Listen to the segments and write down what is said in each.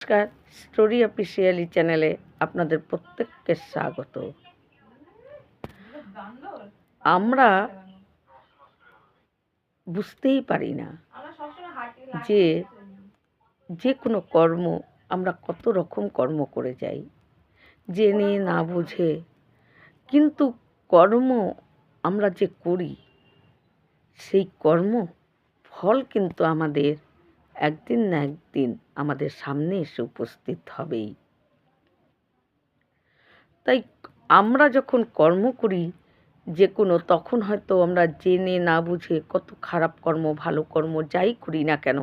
নমস্কার, story officially চ্যানেলে আপনাদের প্রত্যেককে স্বাগত। আমরা বুঝতেই পারি না যে যে কোনো কর্ম আমরা কত রকম কর্ম করে যাই, জেনে না বুঝে। কিন্তু কর্ম আমরা যে করি, সেই কর্ম ফল কিন্তু আমাদের একদিন না একদিন আমাদের সামনে এসে উপস্থিত হবেই। তাই আমরা যখন কর্ম করি যে কোনো, তখন হয়তো আমরা জেনে না বুঝে কত খারাপ কর্ম ভালো কর্ম যাই করি না কেন,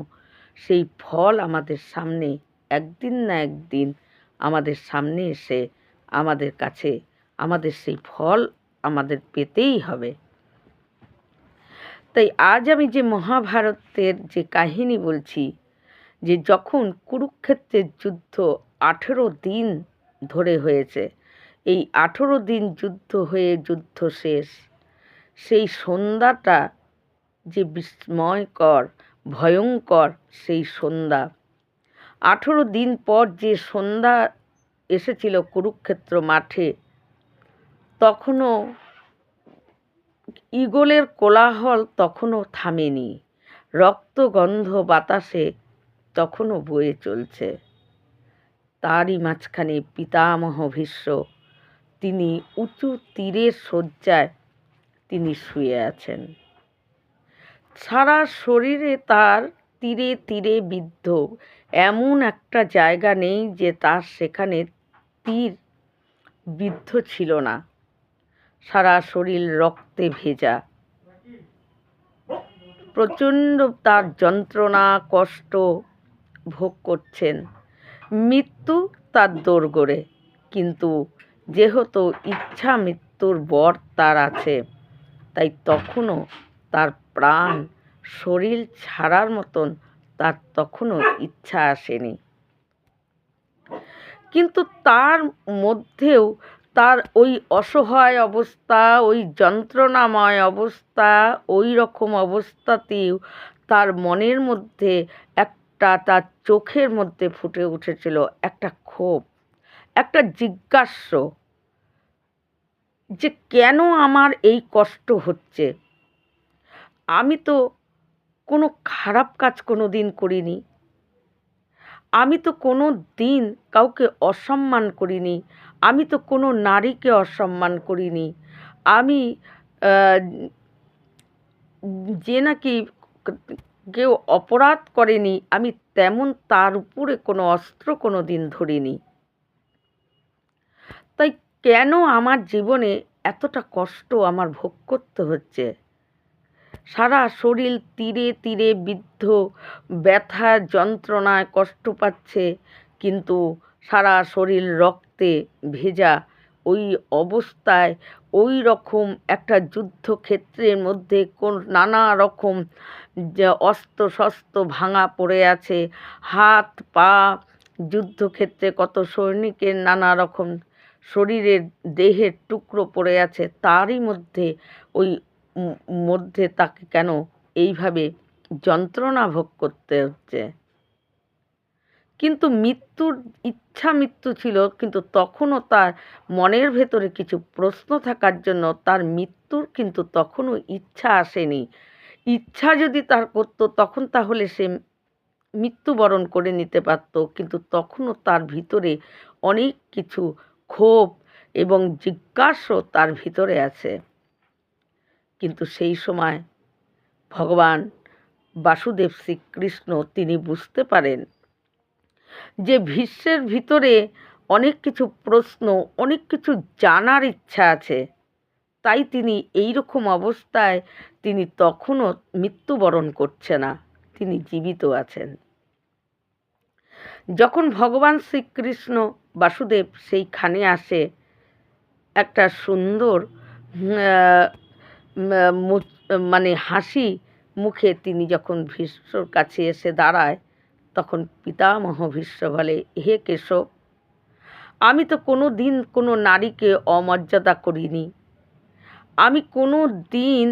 সেই ফল আমাদের সামনে একদিন না একদিন আমাদের সামনে এসে আমাদের কাছে আমাদের সেই ফল আমাদের পেতেই হবে। তাই আজ আমি যে মহাভারতের যে কাহিনী বলছি, যে যখন কুরুক্ষেত্রের যুদ্ধ 18 দিন ধরে হয়েছে, এই 18 দিন যুদ্ধ হয়ে যুদ্ধ শেষ, সেই সন্ধ্যাটা যে বিস্ময়কর ভয়ঙ্কর, সেই সন্ধ্যা 18 দিন পর যে সন্ধ্যা এসেছিল কুরুক্ষেত্র মাঠে, তখনও ঈগলের কোলাহল তখনও থামেনি, রক্তগন্ধ বাতাসে তখনও বয়ে চলছে। তারই মাঝখানে পিতামহ ভীষ্ম, তিনি উঁচু তীরের শয্যায় তিনি শুয়ে আছেন। সারা শরীরে তার তীরে তীরে বিদ্ধ, এমন একটা জায়গা নেই যে তার সেখানে তীর বিদ্ধ ছিল না। সারা শরীর রক্তে ভেজা, প্রচণ্ড তার যন্ত্রণা কষ্ট ভোগ করছেন। মৃত্যু তার দোরগোড়ে, কিন্তু যেহেতু ইচ্ছা মৃত্যুর বর তার আছে, তাই তখনও তার প্রাণ শরীর ছাড়ার মতন তার তখনও ইচ্ছা আসেনি। কিন্তু তার মধ্যেও তার ওই অসহায় অবস্থা, ওই যন্ত্রণাময় অবস্থা, ওই রকম অবস্থাতেও তার মনের মধ্যে তার চোখের মধ্যে ফুটে উঠেছিল একটা ক্ষোভ, একটা জিজ্ঞাস্য, যে কেন আমার এই কষ্ট হচ্ছে। আমি তো কোনো খারাপ কাজ কোনো দিন করিনি, আমি তো কোনো দিন কাউকে অসম্মান করিনি, আমি তো কোনো নারীকে অসম্মান করিনি, আমি যে নাকি কেউ অপরাধ করেনি, আমি তেমন তার উপরে কোনো অস্ত্র কোনো দিন ধরিনি। তাই কেন আমার জীবনে এতটা কষ্ট আমার ভোগ করতে হচ্ছে? সারা শরীর তীরে তীরে বিদ্ধ, ব্যথা যন্ত্রণায় কষ্ট পাচ্ছে, কিন্তু সারা শরীর রক্তে ভেজা ওই অবস্থায়, ওই রকম একটা যুদ্ধক্ষেত্রের মধ্যে নানা রকম যে অস্ত্র শস্ত্র ভাঙা পড়ে আছে, হাত পা যুদ্ধক্ষেত্রে কত সৈনিকের নানা রকম শরীরের দেহের টুকরো পড়ে আছে, তারই মধ্যে ওই মধ্যে তাকে কেন এইভাবে যন্ত্রণা ভোগ করতে হচ্ছে? কিন্তু মৃত্যুর ইচ্ছা মৃত্যু ছিল, কিন্তু তখনও তার মনের ভেতরে কিছু প্রশ্ন থাকার জন্য তার মৃত্যুর কিন্তু তখনও ইচ্ছা আসেনি। ইচ্ছা যদি তার করতো তখন তাহলে সে মৃত্যুবরণ করে নিতে পারত, কিন্তু তখনও তার ভিতরে অনেক কিছু ক্ষোভ এবং জিজ্ঞাসাও তার ভিতরে আছে। কিন্তু সেই সময় ভগবান বাসুদেব শ্রীকৃষ্ণ তিনি বুঝতে পারেন যে ভীষ্মের ভিতরে অনেক কিছু প্রশ্ন, অনেক কিছু জানার ইচ্ছা আছে, তাই তিনি এই রকম অবস্থায় তিনি তখনও মৃত্যুবরণ করছে না, তিনি জীবিত আছেন। যখন ভগবান শ্রীকৃষ্ণ বাসুদেব সেইখানে আসে, একটা সুন্দর মানে হাসি মুখে তিনি যখন ভীষ্মর কাছে এসে দাঁড়ায়, তখন পিতামহ ভীষ্ম বলে, হে কেশব, আমি তো কোনো দিন কোনো নারীকে অমর্যাদা করিনি, আমি কোনো দিন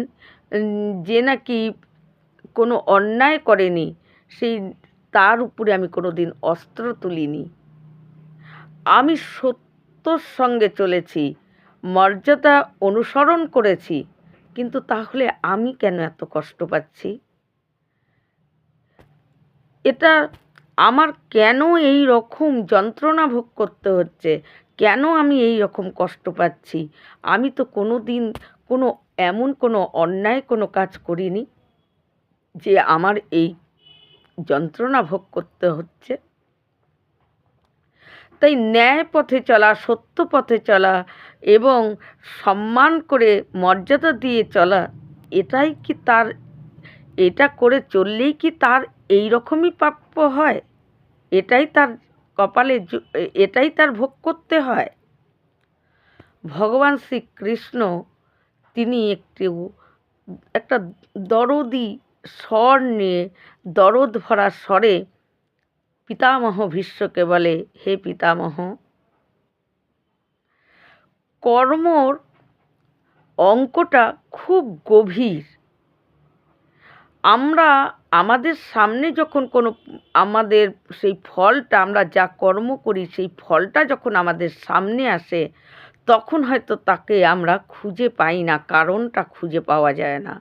যে নাকি কোনো অন্যায় করেনি, সেই তার উপরে আমি কোনোদিন অস্ত্র তুলিনি। আমি সত্যর সঙ্গে চলেছি, মর্যাদা অনুসরণ করেছি, কিন্তু তাহলে আমি কেন এত কষ্ট পাচ্ছি? এটা আমার কেন এই রকম যন্ত্রণা ভোগ করতে হচ্ছে? কেন আমি এই রকম কষ্ট পাচ্ছি? আমি তো কোনোদিন এমন কোনো অন্যায় কোনো কাজ করিনি যে আমার এই যন্ত্রণা ভোগ করতে হচ্ছে। তাই ন্যায় পথে চলা, সত্য পথে চলা এবং সম্মান করে মর্যাদা দিয়ে চলা, এটাই কি তার এটা করে চললেই কি তার এই রকমই প্রাপ্য হয়? এটাই তার কপালে এটাই তার ভোগ করতে হয়? ভগবান শ্রীকৃষ্ণ তিনি একটা দরদি স্বর নিয়ে, দরদ ভরা স্বরে পিতামহ ভীষ্মকে বলে, হে পিতামহ, কর্মর অঙ্কটা খুব গভীর। আমরা আমাদের সামনে যখন আমাদের সেই ফলটা, আমরা যা কর্ম করি সেই ফলটা যখন আমাদের সামনে আসে, তখন হয়তো তাকে আমরা খুঁজে পাই না, কারণটা খুঁজে পাওয়া যায় না।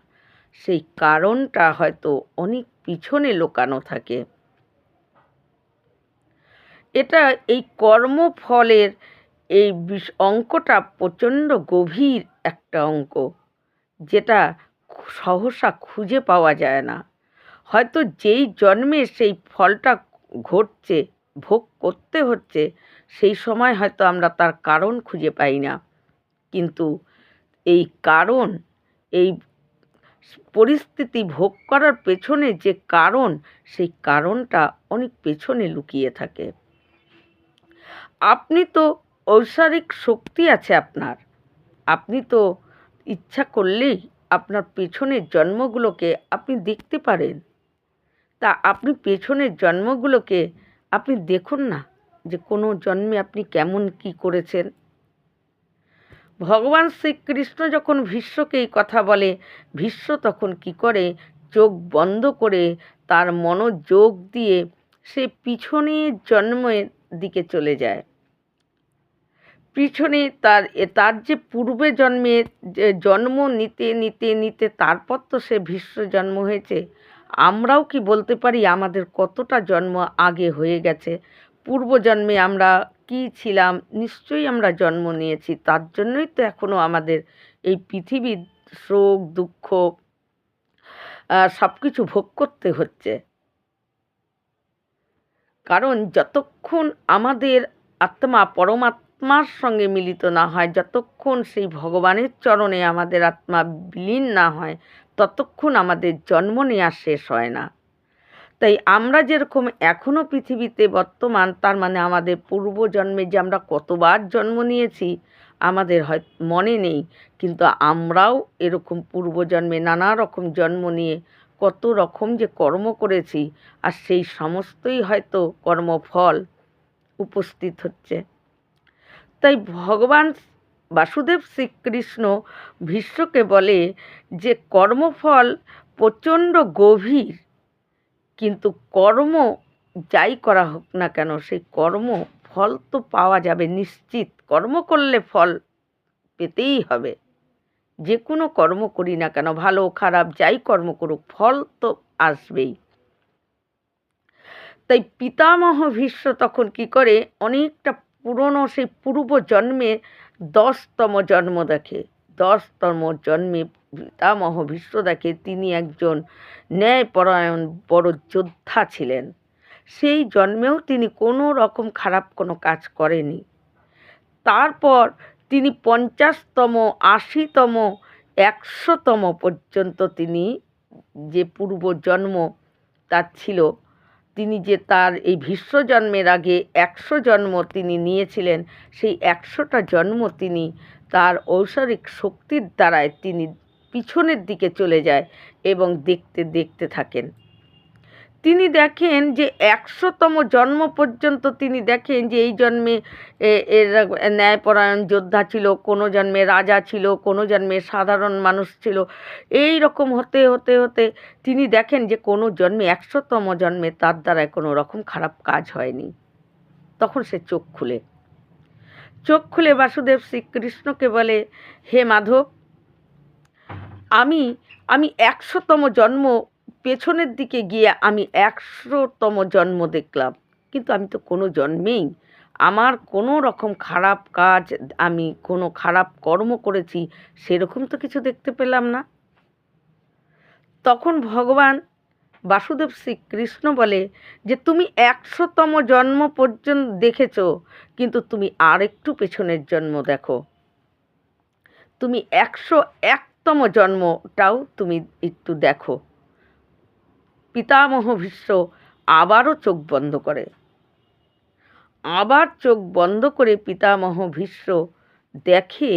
সেই কারণটা হয়তো অনেক পিছনে লুকানো থাকে। এই কর্মফলের এই অঙ্কটা প্রচণ্ড গভীর একটা অঙ্ক, যেটা সহসা খুঁজে পাওয়া যায় না। হয়তো যেই জন্মে সেই ফলটা ঘটছে, ভোগ করতে হচ্ছে, সেই সময় হয়তো আমরা তার কারণ খুঁজে পাই না, কিন্তু এই কারণ, এই পরিস্থিতি ভোগ করার পেছনে যে কারণ, সেই কারণটা অনেক পেছনে লুকিয়ে থাকে। আপনি তো ঐশ্বরিক শক্তি আছে আপনার, আপনি তো ইচ্ছা করলেই আপনার পেছনের জন্মগুলোকে আপনি দেখতে পারেন। তা আপনি পেছনের জন্মগুলোকে আপনি দেখুন না, যে কোনো জন্মে আপনি কেমন কি করেছেন। ভগবান শ্রীকৃষ্ণ যখন ভীষ্মকে এই কথা বলে, ভীষ্ম তখন কি করে, চোখ বন্ধ করে তার মনোযোগ দিয়ে সে পিছনের জন্মের দিকে চলে যায়। পিছনে তার যে পূর্বে জন্মে যে জন্ম নিতে নিতে নিতে তারপর তো সে ভীষ্ম জন্ম হয়েছে। আমরাও কি বলতে পারি আমাদের কতটা জন্ম আগে হয়ে গেছে? পূর্বজন্মে আমরা কি ছিলাম? নিশ্চয়ই আমরা জন্ম নিয়েছি। তার জন্যই তো এখনও আমাদের এই পৃথিবীর শোক, দুঃখ সব কিছু ভোগ করতে হচ্ছে। কারণ যতক্ষণ আমাদের আত্মা পরমাত্মার সঙ্গে মিলিত না হয়, যতক্ষণ সেই ভগবানের চরণে আমাদের আত্মা বিলীন না হয়, ততক্ষণ আমাদের জন্ম নেওয়া শেষ হয় না। তাই আমরা যেরকম এখনও পৃথিবীতে বর্তমান, তার মানে আমাদের পূর্বজন্মে যে আমরা কতবার জন্ম নিয়েছি আমাদের মনে নেই, কিন্তু আমরাও এরকম পূর্বজন্মে নানা রকম জন্ম নিয়ে কত রকম যে কর্ম করেছি, আর সেই সমস্তই হয়তো কর্মফল উপস্থিত হচ্ছে। তাই ভগবান বাসুদেব শ্রীকৃষ্ণ ভীষ্মকে বলে যে কর্মফল প্রচণ্ড গভীর, কিন্তু কর্ম যাই করা হোক না কেন, সেই কর্ম ফল তো পাওয়া যাবে নিশ্চিত। কর্ম করলে ফল পেতেই হবে। যে কোনো কর্ম করি না কেন, ভালো খারাপ যাই কর্ম করুক, ফল তো আসবেই। তাই পিতামহ ভীষ্ম তখন কি করে, অনেকটা পুরনো সেই পূর্ব জন্মে 10তম জন্ম দেখে। 10তম জন্মে পিতামহ ভীষ্ম দেখে তিনি একজন ন্যায়পরায়ণ বড় যোদ্ধা ছিলেন। সেই জন্মেও তিনি কোনো রকম খারাপ কোনো কাজ করেনি। তারপর তিনি 50তম, 80তম, 100তম পর্যন্ত তিনি যে পূর্বজন্ম তার ছিল, তিনি যে তার এই ভীষ্ম জন্মের আগে 100 জন্ম তিনি নিয়েছিলেন, সেই 100টা জন্ম তিনি তার ঐশ্বরিক শক্তির দ্বারায় তিনি পিছনের দিকে চলে যায় এবং দেখতে দেখতে থাকেন। তিনি দেখেন যে ১০০তম জন্ম পর্যন্ত তিনি দেখেন যে এই জন্মে এরা ন্যায়পরায়ণ যোদ্ধা ছিল, কোনো জন্মে রাজা ছিল, কোনো জন্মে সাধারণ মানুষ ছিল। এই রকম হতে হতে হতে তিনি দেখেন যে কোনো জন্মে ১০০তম জন্মে তার দ্বারায় কোনো রকম খারাপ কাজ হয়নি। তখন সে চোখ খুলে বাসুদেব শ্রীকৃষ্ণকে বলে, হে মাধব, আমি আমি ১০০তম জন্ম পেছনের দিকে গিয়ে আমি ১০০তম জন্ম দেখলাম, কিন্তু আমি তো কোনো জন্মেই আমার কোনো রকম খারাপ কাজ, আমি কোনো খারাপ কর্ম করেছি সেরকম তো কিছু দেখতে পেলাম না। তখন ভগবান বাসুদেব শ্রীকৃষ্ণ বলে যে তুমি ১০০তম জন্ম পর্যন্ত দেখেছ, কিন্তু তুমি আর একটু পেছনের জন্ম দেখো, তুমি ১০১তম জন্মটাও তুমি একটু দেখো। পিতামহ ভীষ্ম আবারও চোখ বন্ধ করে, আবার চোখ বন্ধ করে পিতামহ ভীষ্ম দেখে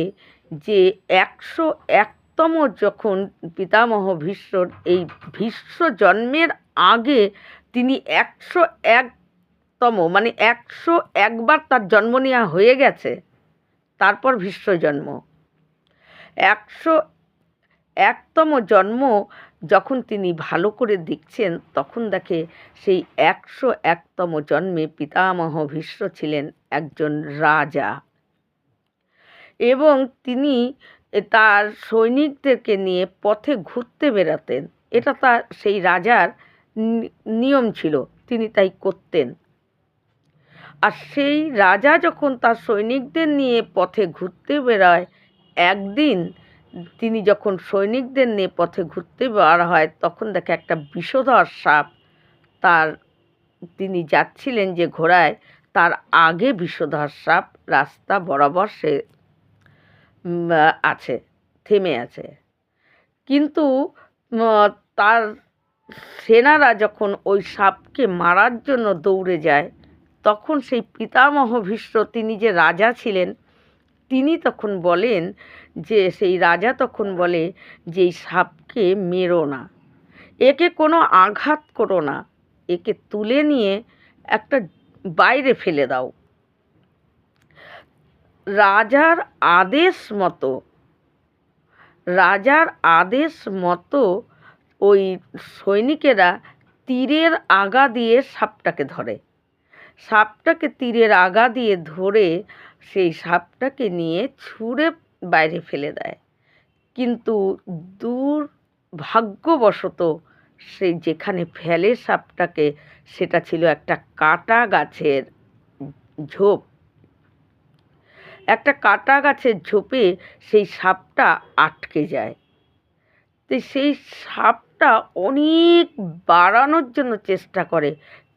যে ১০১তম যখন পিতামহ ভীষ্মর এই ভীষ্ম জন্মের আগে তিনি ১০১তম মানে ১০১বার তার জন্ম নেওয়া হয়ে গেছে, তারপর ভীষ্ম জন্ম। ১০১তম জন্ম যখন তিনি ভালো করে দেখছেন, তখন দেখে সেই ১০১তম জন্মে পিতামহ ভীষ্ম ছিলেন একজন রাজা, এবং তিনি তার সৈনিকদেরকে নিয়ে পথে ঘুরতে বেড়াতেন। এটা তার সেই রাজার নিয়ম ছিল, তিনি তাই করতেন। আর সেই রাজা যখন তার সৈনিকদের নিয়ে পথে ঘুরতে বেরোয়, একদিন তিনি যখন সৈনিকদের নিয়ে পথে ঘুরতে বার হয়, তখন দেখে একটা বিষধর সাপ তিনি যাচ্ছিলেন যে ঘোড়ায়, তার আগে বিষধর সাপ রাস্তা বরাবর সে আছে, থেমে আছে। কিন্তু তার সেনারা যখন ওই সাপকে মারার জন্য দৌড়ে যায়, তখন সেই পিতামহ ভীষ্ম, তিনি যে রাজা ছিলেন, তিনি তখন বলেন যে সেই রাজা তখন বলে যে এই সাপকে মেরো না, একে কোনো আঘাত করো না, একে তুলে নিয়ে একটা বাইরে ফেলে দাও। রাজার আদেশ মতো ওই সৈনিকেরা তীরের আগা দিয়ে সাপটাকে ধরে, সাপটাকে তীরের আগা দিয়ে ধরে সেই সাপটাকে নিয়ে ছুঁড়ে বাইরে ফেলে দেয়। কিন্তু দুর্ভাগ্যবশত সেই যেখানে ফেলে সাপটাকে, সেটা ছিল একটা কাটা গাছের ঝোপ। একটা কাটা গাছের ঝোপে সেই সাপটা আটকে যায়। তো সেই সাপটা অনেক বাড়ানোর জন্য চেষ্টা করে,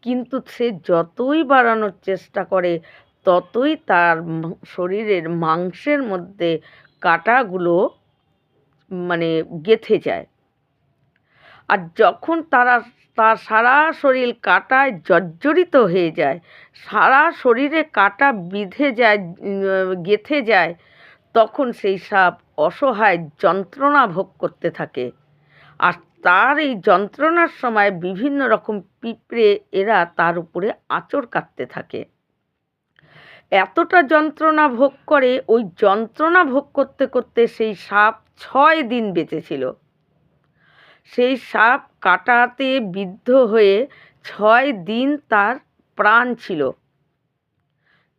কিন্তু সে যতই বাড়ানোর চেষ্টা করে, ততই তার শরীরের মাংসের মধ্যে কাঁটাগুলো মানে গেঁথে যায়। আর যখন তার সারা শরীর কাঁটায় জর্জরিত হয়ে যায়, সারা শরীরে কাঁটা বিঁধে যায়, গেঁথে যায়, তখন সেই সাপ অসহায় যন্ত্রণা ভোগ করতে থাকে। আর তার এই যন্ত্রণার সময় বিভিন্ন রকম পিঁপড়ে এরা তার উপরে আঁচড় কাটতে থাকে। এতটা যন্ত্রণা ভোগ করে, ওই যন্ত্রণা ভোগ করতে করতে সেই সাপ ৬ দিন বেঁচে ছিল। সেই সাপ কাঁটাতে বিদ্ধ হয়ে ৬ দিন তার প্রাণ ছিল।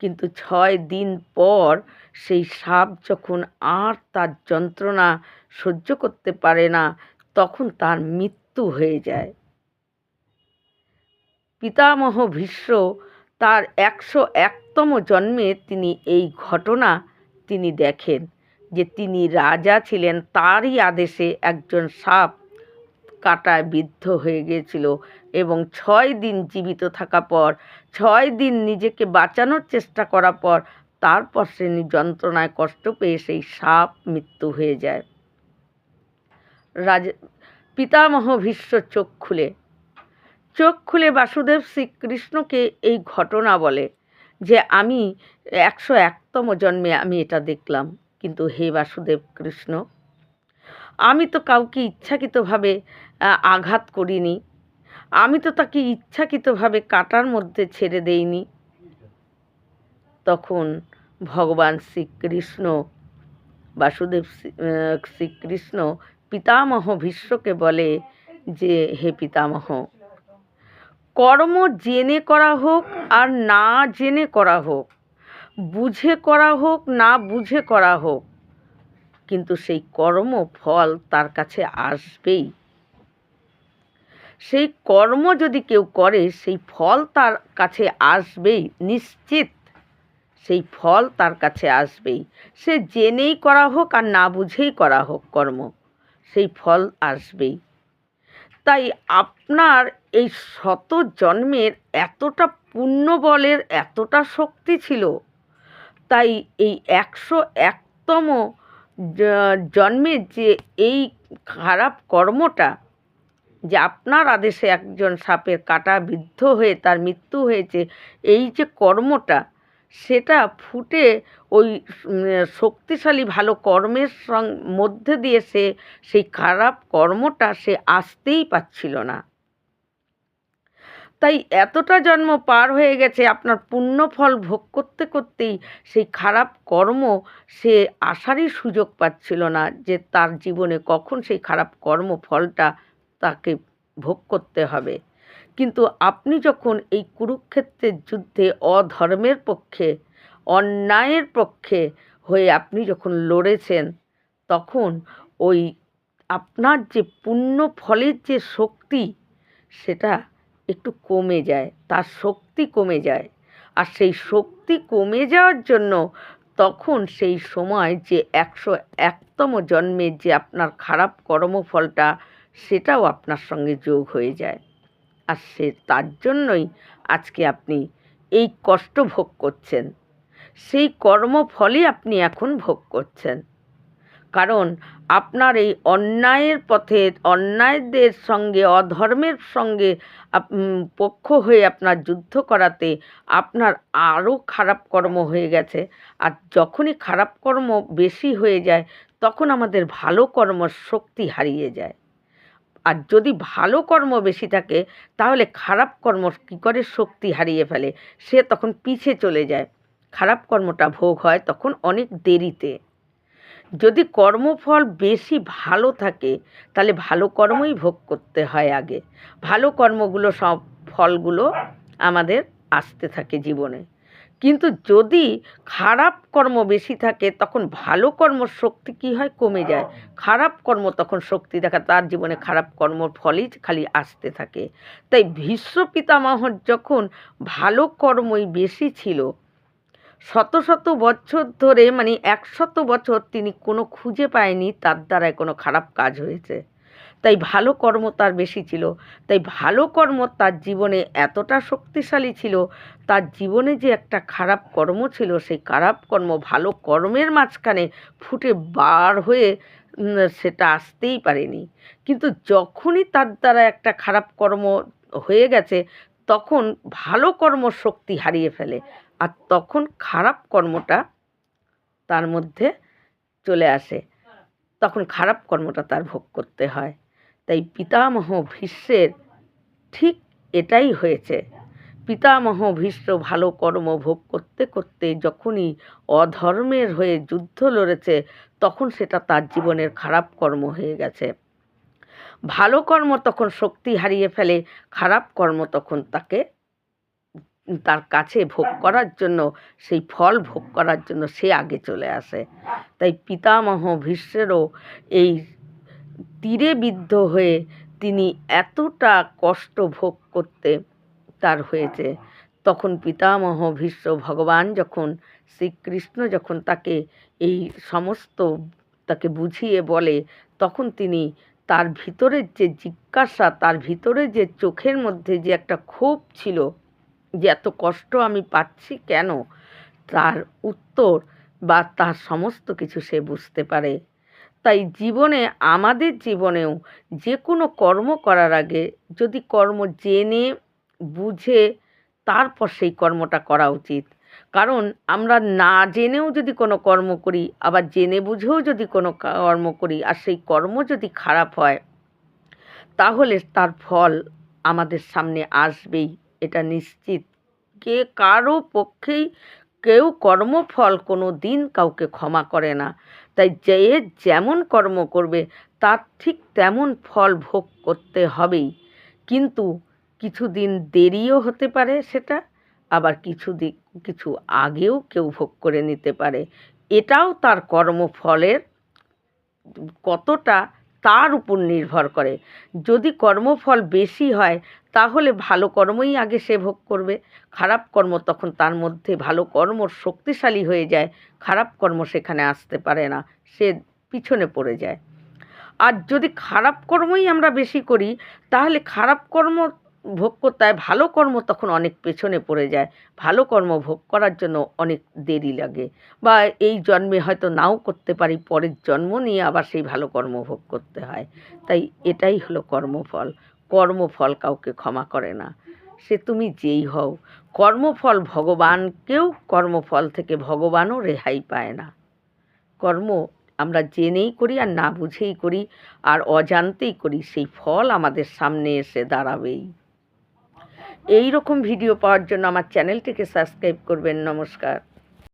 কিন্তু ৬ দিন পর সেই সাপ যখন আর তার যন্ত্রণা সহ্য করতে পারে না, তখন তার মৃত্যু হয়ে যায়। পিতামহ ভীষ্ম তার ১০১তম জন্মে তিনি এই ঘটনা তিনি দেখেন যে তিনি রাজা ছিলেন, তারই আদেশে একজন সাপ কাঁটায় বিদ্ধ হয়ে গিয়েছিল, এবং ৬ দিন জীবিত থাকা পর, ৬ দিন নিজেকে বাঁচানোর চেষ্টা করার পর, তারপর সে যন্ত্রণায় কষ্ট পেয়ে সেই সাপ মৃত্যু হয়ে যায়। পিতামহ ভীষ্ম চোখ খুলে বাসুদেব শ্রীকৃষ্ণকে এই ঘটনা বলে যে আমি ১০১তম জন্মে আমি এটা দেখলাম, কিন্তু হে বাসুদেব কৃষ্ণ, আমি তো কাউকে ইচ্ছাকৃতভাবে আঘাত করিনি, আমি তো তাকে ইচ্ছাকৃতভাবে কাঁটার মধ্যে ছেড়ে দেইনি। তখন ভগবান শ্রীকৃষ্ণ, বাসুদেব শ্রীকৃষ্ণ পিতামহ ভীষ্মকে বলে যে, হে পিতামহ, কর্ম জেনে করা হোক আর না জেনে করা হোক, বুঝে করা হোক না বুঝে করা হোক, কিন্তু সেই কর্ম ফল তার কাছে আসবেই। সেই কর্ম যদি কেউ করে সেই ফল তার কাছে আসবেই, নিশ্চিত সেই ফল তার কাছে আসবেই। সে জেনেই করা হোক আর না বুঝেই করা হোক কর্ম, সেই ফল আসবেই। তাই আপনার এই শত জন্মের এতটা পুণ্যবলের এতটা শক্তি ছিল, তাই এই 101তম জন্মে যে এই খারাপ কর্মটা, যে আপনার আদেশে একজন সাপের কাটা বিদ্ধ হয়ে তার মৃত্যু হয়েছে, এই যে কর্মটা, সেটা ফুটে ওই শক্তিশালী ভালো কর্মের মধ্যে দিয়ে সে সেই খারাপ কর্মটা সে আসতেই পারছিল না। তাই এতটা জন্ম পার হয়ে গেছে, আপনার পুণ্যফল ভোগ করতে করতেই সেই খারাপ কর্ম সে আসারই সুযোগ পাচ্ছিল না, যে তার জীবনে কখন সেই খারাপ কর্মফলটা তাকে ভোগ করতে হবে। কিন্তু আপনি যখন এই কুরুক্ষেত্রের যুদ্ধে অধর্মের পক্ষে, অন্যায়ের পক্ষে হয়ে আপনি যখন লড়েছেন, তখন ওই আপনার যে পুণ্য ফলের যে শক্তি, সেটা একটু কমে যায়, তার শক্তি কমে যায়। আর সেই শক্তি কমে যাওয়ার জন্য তখন সেই সময় যে 101তম জন্মের যে আপনার খারাপ কর্মফলটা, সেটাও আপনার সঙ্গে যোগ হয়ে যায়। আর সে তার জন্যই আজকে আপনি এই কষ্ট ভোগ করছেন, সেই কর্মফলই আপনি এখন ভোগ করছেন। কারণ আপনার এই অন্যায়ের পথে, অন্যায়দের সঙ্গে, অধর্মের সঙ্গে পক্ষ হয়ে আপনার যুদ্ধ করাতে আপনার আরও খারাপ কর্ম হয়ে গেছে। আর যখনই খারাপ কর্ম বেশি হয়ে যায়, তখন আমাদের ভালো কর্মর শক্তি হারিয়ে যায়। আর যদি ভালো কর্ম বেশি থাকে, তাহলে খারাপ কর্ম কী করে শক্তি হারিয়ে ফেলে, সে তখন পিছে চলে যায়। খারাপ কর্মটা ভোগ হয় তখন অনেক দেরিতে। যদি কর্মফল বেশি ভালো থাকে, তাহলে ভালো কর্মই ভোগ করতে হয় আগে। ভালো কর্মগুলো, সব ফলগুলো আমাদের আসতে থাকে জীবনে। কিন্তু যদি খারাপ কর্ম বেশি থাকে, তখন ভালো কর্মর শক্তি কী হয়, কমে যায়। খারাপ কর্ম তখন শক্তি দেখা, তার জীবনে খারাপ কর্মর ফলই খালি আসতে থাকে। তাই ভীষ্ম পিতামহর যখন ভালো কর্মই বেশি ছিল, শত শত বছর ধরে, মানে 100 বছর তিনি কোনো খুঁজে পায়নি তার দ্বারায় কোনো খারাপ কাজ হয়েছে। তাই ভালো কর্ম তার বেশি ছিল। তাই ভালো কর্ম তার জীবনে এতটা শক্তিশালী ছিল, তার জীবনে যে একটা খারাপ কর্ম ছিল, সেই খারাপ কর্ম ভালো কর্মের মাঝখানে ফুটে বার হয়ে সেটা আসতেই পারেনি। কিন্তু যখনই তার দ্বারা একটা খারাপ কর্ম হয়ে গেছে, তখন ভালো কর্ম শক্তি হারিয়ে ফেলে, আর তখন খারাপ কর্মটা তার মধ্যে চলে আসে, তখন খারাপ কর্মটা তার ভোগ করতে হয়। তাই পিতামহ ভীষ্মের ঠিক এটাই হয়েছে। পিতামহ ভীষ্ম ভালো কর্ম ভোগ করতে করতে যখনই অধর্মের হয়ে যুদ্ধ লড়েছে, তখন সেটা তার জীবনের খারাপ কর্ম হয়ে গেছে। ভালো কর্ম তখন শক্তি হারিয়ে ফেলে, খারাপ কর্ম তখন তাকে তার কাছে ভোগ করার জন্য, সেই ফল ভোগ করার জন্য সে আগে চলে আসে। তাই পিতামহ ভীষ্মেরও এই তীরে বিদ্ধ হয়ে তিনি এতটা কষ্ট ভোগ করতে তার হয়েছে। তখন পিতামহ ভীষ্ম, ভগবান যখন শ্রীকৃষ্ণ যখন তাকে এই সমস্ত তাকে বুঝিয়ে বলে, তখন তিনি তার ভিতরের যে জিজ্ঞাসা, তার ভিতরে যে চোখের মধ্যে যে একটা ক্ষোভ ছিল, যে এত কষ্ট আমি পাচ্ছি কেন, তার উত্তর বা তার সমস্ত কিছু সে বুঝতে পারে। তাই জীবনে, আমাদের জীবনেও যে কোনো কর্ম করার আগে যদি কর্ম জেনে বুঝে তারপর সেই কর্মটা করা উচিত। কারণ আমরা না জেনেও যদি কোনো কর্ম করি, আবার জেনে বুঝেও যদি কোনো কর্ম করি, আর সেই কর্ম যদি খারাপ হয়, তাহলে তার ফল আমাদের সামনে আসবেই, এটা নিশ্চিত। কারো পক্ষেই কেউ কর্মফল কোনো দিন কাউকে ক্ষমা করে না। তাই যে যেমন কর্ম করবে তার ঠিক তেমন ফল ভোগ করতে হবেই। কিন্তু কিছুদিন দেরিও হতে পারে সেটা, আবার কিছু আগেও কেউ ভোগ করে নিতে পারে। এটাও তার কর্মফলের কতটা তার উপর নির্ভর করে। যদি কর্মফল বেশি হয় তাহলে ভালো কর্মই আগে সে ভোগ করবে, খারাপ কর্ম তখন তার মধ্যে ভালো কর্ম শক্তিশালী হয়ে যায়, খারাপ কর্ম সেখানে আসতে পারে না, সে পিছনে পড়ে যায়। আর যদি খারাপ কর্মই আমরা বেশি করি তাহলে খারাপ কর্ম ভোগ করতে হয়, ভালো কর্ম তখন অনেক পেছনে পড়ে যায়, ভালো কর্ম ভোগ করার জন্য অনেক দেরি লাগে, বা এই জন্মে হয়তো নাও করতে পারি, পরের জন্ম নিয়ে আবার সেই ভালো কর্ম ভোগ করতে হয়। তাই এটাই হলো কর্মফল। কর্মফল কাউকে ক্ষমা করে না, সে তুমি যেই হও। কর্মফল ভগবানকেও, কর্মফল থেকে ভগবানও রেহাই পায় না। কর্ম আমরা জেনেই করি আর না বুঝেই করি, আর অজান্তেই করি, সেই ফল আমাদের সামনে এসে দাঁড়াবেই। এই রকম ভিডিও পাওয়ার জন্য আমার চ্যানেলটিকে সাবস্ক্রাইব করবেন। নমস্কার।